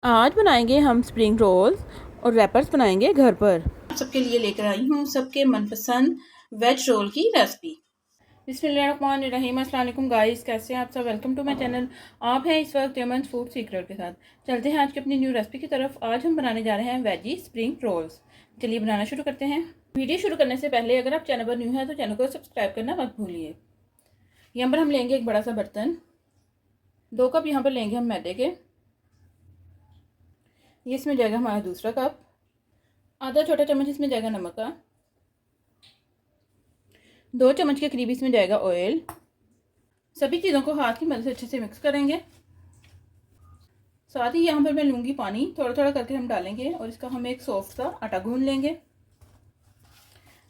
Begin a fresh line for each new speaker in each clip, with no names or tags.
आज बनाएंगे हम स्प्रिंग रोल्स और रैपर्स बनाएंगे घर पर।
सबके लिए लेकर आई हूँ सबके मनपसंद वेज रोल की रेसिपी।
बिस्मिल्लाहिर्रहमानिर्रहीम। अस्सलाम वालेकुम गाइस, कैसे हैं आप सब। Welcome to my channel. आप हैं इस वक्त यमन फूड सीक्रेट के साथ। चलते हैं आज की अपनी न्यू रेसिपी की तरफ। आज हम बनाने जा रहे हैं वेजी स्प्रिंग रोल्स। चलिए बनाना शुरू करते हैं। वीडियो शुरू करने से पहले अगर आप चैनल पर न्यू है तो चैनल को सब्सक्राइब करना मत भूलिए। यहाँ पर हम लेंगे एक बड़ा सा बर्तन, 2 कप यहाँ पर लेंगे हम मैदे के। ये इसमें जाएगा हमारा दूसरा कप। आधा छोटा चम्मच इसमें जाएगा नमक का। 2 चम्मच के करीब इसमें जाएगा ऑयल। सभी चीज़ों को हाथ की मदद से अच्छे से मिक्स करेंगे। साथ ही यहाँ पर मैं लूँगी पानी, थोड़ा थोड़ा करके हम डालेंगे और इसका हम एक सॉफ्ट सा आटा गूंद लेंगे।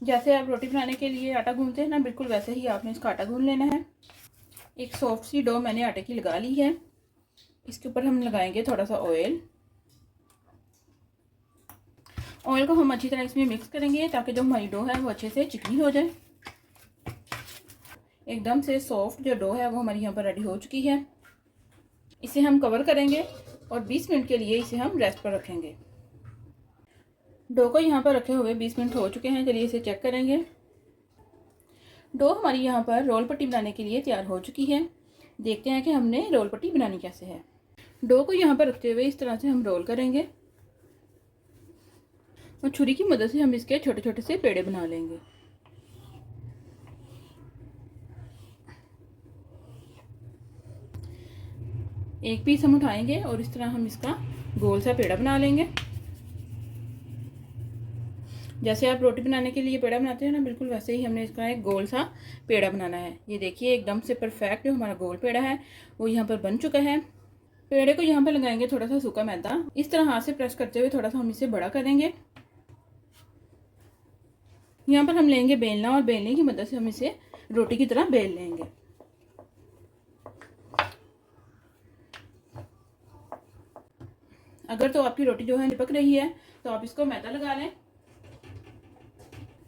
जैसे आप रोटी बनाने के लिए आटा गूंदते हैं ना, बिल्कुल वैसे ही आपने इसका आटा गूंद लेना है। एक सॉफ्ट सी डो मैंने आटे की लगा ली है। इसके ऊपर हम लगाएंगे थोड़ा सा ऑयल। ऑयल को हम अच्छी तरह इसमें मिक्स करेंगे ताकि जो हमारी डो है वो अच्छे से चिकनी हो जाए। एकदम से सॉफ्ट जो डो है वो हमारी यहाँ पर रेडी हो चुकी है। इसे हम कवर करेंगे और 20 मिनट के लिए इसे हम रेस्ट पर रखेंगे। डो को यहाँ पर रखे हुए 20 मिनट हो चुके हैं। चलिए इसे चेक करेंगे। डो हमारी यहाँ पर रोल पट्टी बनाने के लिए तैयार हो चुकी है। देखते हैं कि हमने रोल पट्टी बनानी कैसे है। डो को यहाँ पर रखते हुए इस तरह से हम रोल करेंगे और छुरी की मदद से हम इसके छोटे छोटे से पेड़े बना लेंगे। एक पीस हम उठाएंगे और इस तरह हम इसका गोल सा पेड़ा बना लेंगे। जैसे आप रोटी बनाने के लिए पेड़ा बनाते हैं ना, बिल्कुल वैसे ही हमने इसका एक गोल सा पेड़ा बनाना है। ये देखिए एकदम से परफेक्ट जो हमारा गोल पेड़ा है वो यहाँ पर बन चुका है। पेड़े को यहाँ पर लगाएंगे थोड़ा सा सूखा मैदा। इस तरह हाथ से प्रेस करते हुए थोड़ा सा हम इसे बड़ा करेंगे। यहाँ पर हम लेंगे बेलना और बेलने की मदद से हम इसे रोटी की तरह बेल लेंगे। अगर तो आपकी रोटी जो है चिपक रही है तो आप इसको मैदा लगा लें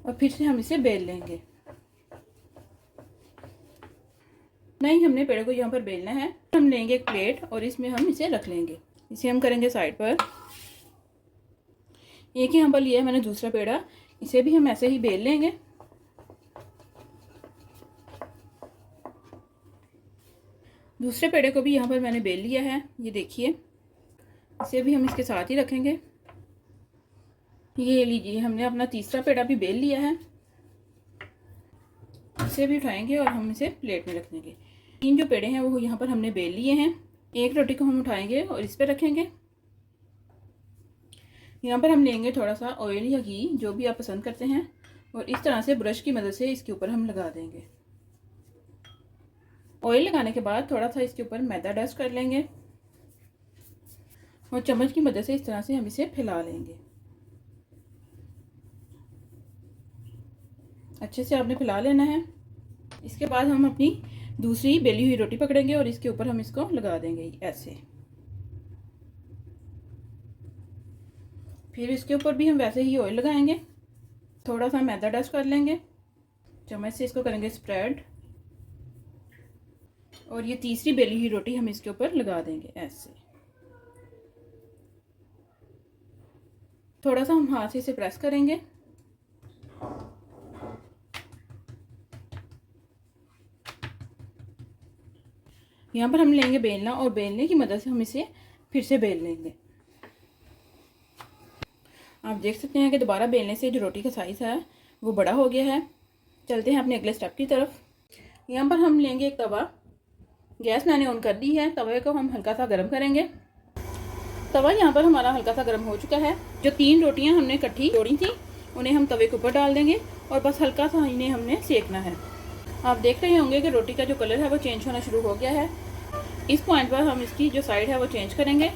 और फिर से हम इसे बेल लेंगे। नहीं, हमने पेड़े को यहाँ पर बेलना है। हम लेंगे एक प्लेट और इसमें हम इसे रख लेंगे। इसे हम करेंगे साइड पर। एक यहाँ पर लिया है मैंने दूसरा पेड़ा, इसे भी हम ऐसे ही बेल लेंगे। दूसरे पेड़े को भी यहाँ पर मैंने बेल लिया है। ये देखिए, इसे भी हम इसके साथ ही रखेंगे। ये लीजिए, हमने अपना तीसरा पेड़ा भी बेल लिया है। इसे भी उठाएंगे और हम इसे प्लेट में रख देंगे। 3 जो पेड़े हैं वो यहाँ पर हमने बेल लिए हैं। एक रोटी को हम उठाएंगे और इस पर रखेंगे। यहाँ पर हम लेंगे थोड़ा सा ऑयल या घी, जो भी आप पसंद करते हैं, और इस तरह से ब्रश की मदद से इसके ऊपर हम लगा देंगे। ऑयल लगाने के बाद थोड़ा सा इसके ऊपर मैदा डस्ट कर लेंगे और चम्मच की मदद से इस तरह से हम इसे फैला लेंगे। अच्छे से आपने फैला लेना है। इसके बाद हम अपनी दूसरी बेली हुई रोटी पकड़ेंगे और इसके ऊपर हम इसको लगा देंगे ऐसे। फिर इसके ऊपर भी हम वैसे ही ऑयल लगाएंगे। थोड़ा सा मैदा डस्ट कर लेंगे, चम्मच से इसको करेंगे स्प्रेड और ये तीसरी बेली हुई रोटी हम इसके ऊपर लगा देंगे ऐसे। थोड़ा सा हम हाथ से इसे प्रेस करेंगे। यहाँ पर हम लेंगे बेलना और बेलने की मदद से हम इसे फिर से बेल लेंगे। आप देख सकते हैं कि दोबारा बेलने से जो रोटी का साइज़ है वो बड़ा हो गया है। चलते हैं अपने अगले स्टेप की तरफ। यहाँ पर हम लेंगे एक तवा। गैस मैंने ऑन कर दी है। तवे को हम हल्का सा गर्म करेंगे। तवा यहाँ पर हमारा हल्का सा गर्म हो चुका है। जो 3 रोटियाँ हमने इकट्ठी जोड़ी थी उन्हें हम तवे के ऊपर डाल देंगे और बस हल्का सा इन्हें हमने सेकना है। आप देख रहे होंगे कि रोटी का जो कलर है वो चेंज होना शुरू हो गया है। इस पॉइंट पर हम इसकी जो साइड है वो चेंज करेंगे।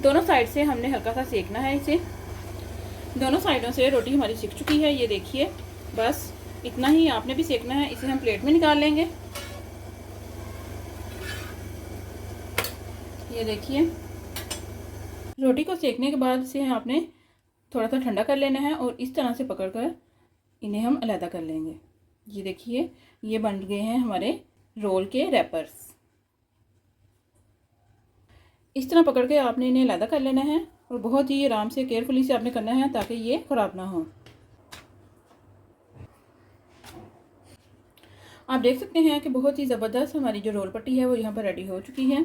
दोनों साइड से हमने हल्का सा सेकना है इसे। दोनों साइडों से रोटी हमारी सिक चुकी है। ये देखिए, बस इतना ही आपने भी सेकना है। इसे हम प्लेट में निकाल लेंगे। ये देखिए, रोटी को सेकने के बाद इसे आपने थोड़ा सा ठंडा कर लेना है और इस तरह से पकड़कर इन्हें हम अलग कर लेंगे। ये देखिए, ये बन गए हैं हमारे रोल के रैपर्स। इस तरह पकड़ के आपने इन्हें अलग कर लेना है और बहुत ही आराम से केयरफुली से आपने करना है ताकि ये ख़राब ना हो। आप देख सकते हैं कि बहुत ही ज़बरदस्त हमारी जो रोल पट्टी है वो यहाँ पर रेडी हो चुकी है।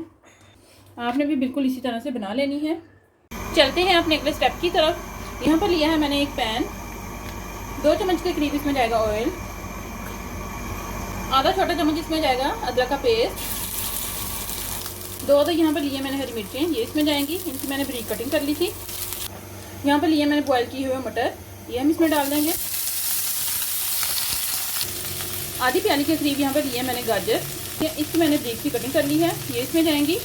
आपने भी बिल्कुल इसी तरह से बना लेनी है। चलते हैं अपने अगले स्टेप की तरफ। यहाँ पर लिया है मैंने एक पैन, 2 चम्मच के करीब इसमें जाएगा ऑयल, आधा छोटा चम्मच इसमें जाएगा अदरक का पेस्ट, 2 अदर यहाँ पर लिए मैंने हरी मिर्चें, ये इसमें जाएंगी, इनकी मैंने बारीक कटिंग कर ली थी। यहाँ पर लिए मैंने बॉयल किए हुए मटर, ये हम इसमें डाल देंगे। आधी प्याली के करीब यहाँ पर लिए मैंने गाजर, इसकी मैंने बारीक सी कटिंग कर ली है, ये इसमें जाएंगी।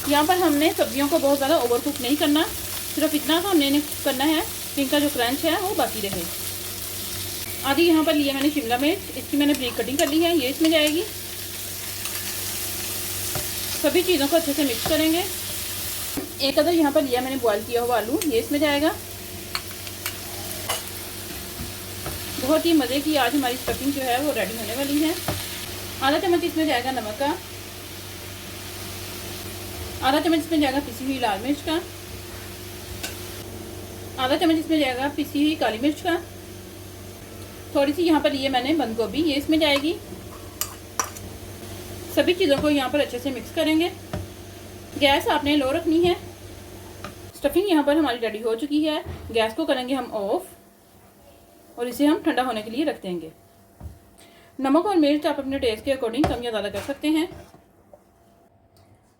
यहाँ पर हमने सब्जियों को बहुत ज़्यादा ओवर कुक नहीं करना, सिर्फ इतना सा हमने करना है कि इनका जो क्रंच है वो बाकी रहे। आधी यहाँ पर लिया मैंने शिमला मिर्च, इसकी मैंने बारीक कटिंग कर ली है, ये इसमें जाएगी। सभी चीज़ों को अच्छे से मिक्स करेंगे। एक अदर यहाँ पर लिया मैंने बॉयल किया हुआ आलू, ये इसमें जाएगा। बहुत ही मज़े की आज हमारी स्टफिंग जो है वो रेडी होने वाली है। आधा चम्मच इसमें जाएगा नमक का, आधा चम्मच इसमें जाएगा पिसी हुई लाल मिर्च का, आधा चम्मच इसमें जाएगा पिसी हुई काली मिर्च का, थोड़ी सी यहाँ पर लिए मैंने बंद गोभी, ये इसमें जाएगी। सभी चीज़ों को यहाँ पर अच्छे से मिक्स करेंगे। गैस आपने लो रखनी है। स्टफिंग यहाँ पर हमारी रेडी हो चुकी है। गैस को करेंगे हम ऑफ और इसे हम ठंडा होने के लिए रख देंगे। नमक और मिर्च आप अपने टेस्ट के अकॉर्डिंग कम या ज़्यादा कर सकते हैं।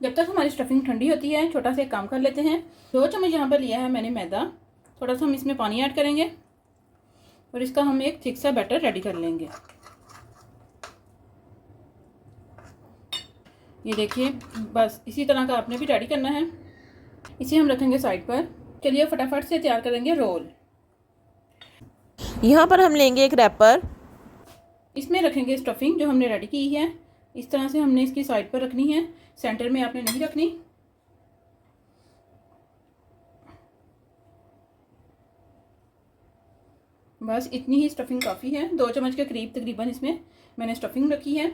जब तक हमारी स्टफिंग ठंडी होती है छोटा सा एक काम कर लेते हैं। 2 चम्मच यहाँ पर लिया है मैंने मैदा, थोड़ा सा हम इसमें पानी ऐड करेंगे और इसका हम एक थिक सा बैटर रेडी कर लेंगे। ये देखिए, बस इसी तरह का आपने भी रेडी करना है। इसे हम रखेंगे साइड पर। चलिए फटाफट से तैयार करेंगे रोल।
यहाँ पर हम लेंगे एक रैपर,
इसमें रखेंगे स्टफिंग जो हमने रेडी की है। इस तरह से हमने इसकी साइड पर रखनी है, सेंटर में आपने नहीं रखनी। बस इतनी ही स्टफिंग काफ़ी है। 2 चम्मच के करीब तकरीबन इसमें मैंने स्टफिंग रखी है।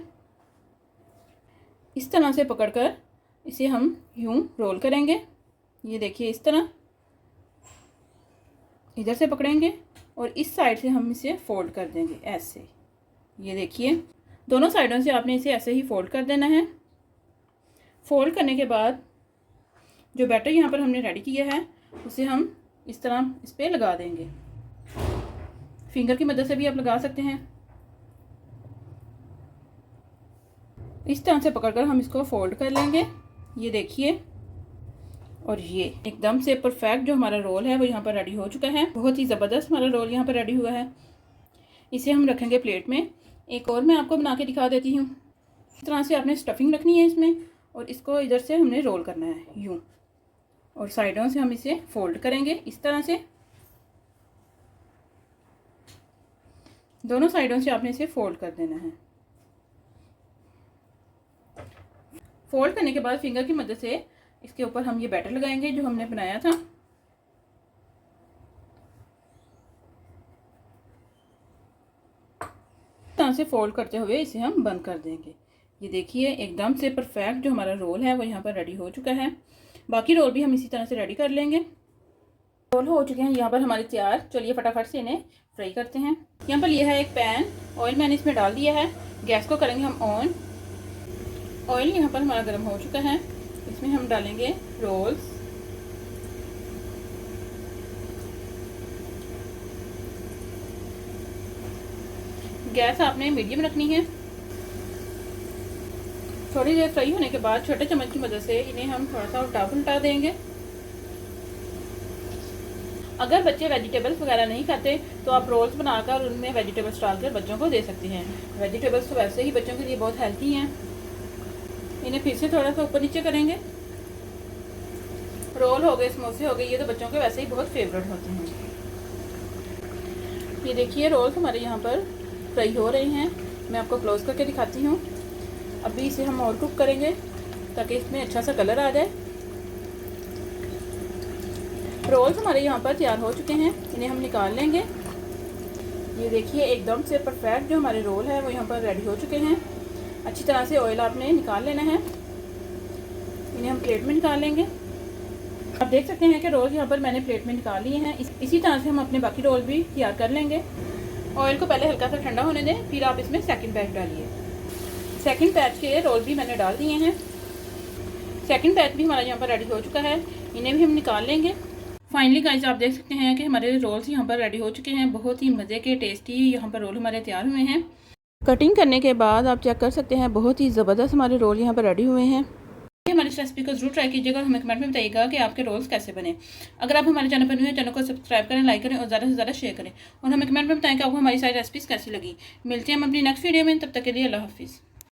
इस तरह से पकड़कर इसे हम यूं रोल करेंगे। ये देखिए, इस तरह इधर से पकड़ेंगे और इस साइड से हम इसे फोल्ड कर देंगे ऐसे। ये देखिए, दोनों साइडों से आपने इसे ऐसे ही फोल्ड कर देना है। फोल्ड करने के बाद जो बैटर यहाँ पर हमने रेडी किया है उसे हम इस तरह इस पर लगा देंगे। फिंगर की मदद से भी आप लगा सकते हैं। इस तरह से पकड़कर हम इसको फोल्ड कर लेंगे। ये देखिए, और ये एकदम से परफेक्ट जो हमारा रोल है वो यहाँ पर रेडी हो चुका है। बहुत ही ज़बरदस्त हमारा रोल यहाँ पर रेडी हुआ है। इसे हम रखेंगे प्लेट में। एक और मैं आपको बना के दिखा देती हूँ। इस तरह से आपने स्टफिंग रखनी है इसमें और इसको इधर से हमने रोल करना है यूँ, और साइडों से हम इसे फोल्ड करेंगे इस तरह से। दोनों साइडों से आपने इसे फोल्ड कर देना है। फोल्ड करने के बाद फिंगर की मदद से इसके ऊपर हम ये बैटर लगाएंगे जो हमने बनाया था। तरह से फोल्ड करते हुए इसे हम बंद कर देंगे। ये देखिए, एकदम से परफेक्ट जो हमारा रोल है वो यहाँ पर रेडी हो चुका है। बाकी रोल भी हम इसी तरह से रेडी कर लेंगे। रोल हो चुके हैं यहाँ पर हमारे तैयार। चलिए फटाफट से इन्हें फ्राई करते हैं। यहाँ पर यह है एक पैन, ऑयल मैंने इसमें डाल दिया है। गैस को करेंगे हम ऑन। ऑयल यहाँ पर हमारा गर्म हो चुका है। इसमें हम डालेंगे रोल्स। गैस आपने मीडियम रखनी है। थोड़ी देर फ्राई होने के बाद छोटे चम्मच की मदद से इन्हें हम थोड़ा सा उल्टा पुलटा देंगे। अगर बच्चे वेजिटेबल्स वगैरह नहीं खाते तो आप रोल्स बनाकर उनमें वेजिटेबल्स डालकर बच्चों को दे सकते हैं। वेजिटेबल्स तो वैसे ही बच्चों के लिए बहुत हेल्थी हैं। इन्हें फिर से थोड़ा सा ऊपर नीचे करेंगे। रोल हो गए, समोसे हो गए, ये तो बच्चों के वैसे ही बहुत फेवरेट होते हैं। ये देखिए, रोल्स हमारे यहाँ पर फ्राई हो रहे हैं। मैं आपको क्लोज करके दिखाती हूँ। अभी इसे हम और कुक करेंगे ताकि इसमें अच्छा सा कलर आ जाए। रोल्स हमारे यहाँ पर तैयार हो चुके हैं। इन्हें हम निकाल लेंगे। ये देखिए, एकदम से परफेक्ट जो हमारे रोल है वो यहाँ पर रेडी हो चुके हैं। अच्छी तरह से ऑयल आपने निकाल लेना है। इन्हें हम प्लेट में निकाल लेंगे। आप देख सकते हैं कि रोल यहाँ पर मैंने प्लेट में निकाल लिए हैं। इसी तरह से हम अपने बाकी रोल भी तैयार कर लेंगे। ऑयल को पहले हल्का सा ठंडा होने दें, फिर आप इसमें सेकंड बैच डालिए। सेकंड बैच के रोल भी मैंने डाल दिए हैं। सेकंड बैच भी हमारा यहाँ पर रेडी हो चुका है, इन्हें भी हम निकाल लेंगे। फाइनली गाइस आप देख सकते हैं कि हमारे रोल्स यहाँ पर रेडी हो चुके हैं। बहुत ही मज़े के टेस्टी यहाँ पर रोल हमारे तैयार हुए हैं। कटिंग करने के बाद आप चेक कर सकते हैं, बहुत ही ज़बरदस्त हमारे रोल यहाँ पर रेडी हुए हैं। हमारी इस रेसिपी को जरूर ट्राई कीजिएगा और हमें कमेंट में बताइएगा कि आपके रोल्स कैसे बने। अगर आप हमारे चैनल पर न्यू हैं, चैनल को सब्सक्राइब करें, लाइक करें और ज़्यादा से ज़्यादा शेयर करें और हमें कमेंट में बताएं कि आपको हमारी सारी रेसिपीज़ कैसी लगी। मिलते हैं हम अपनी नेक्स्ट वीडियो में, तब तक के लिए अल्लाह हाफिज़।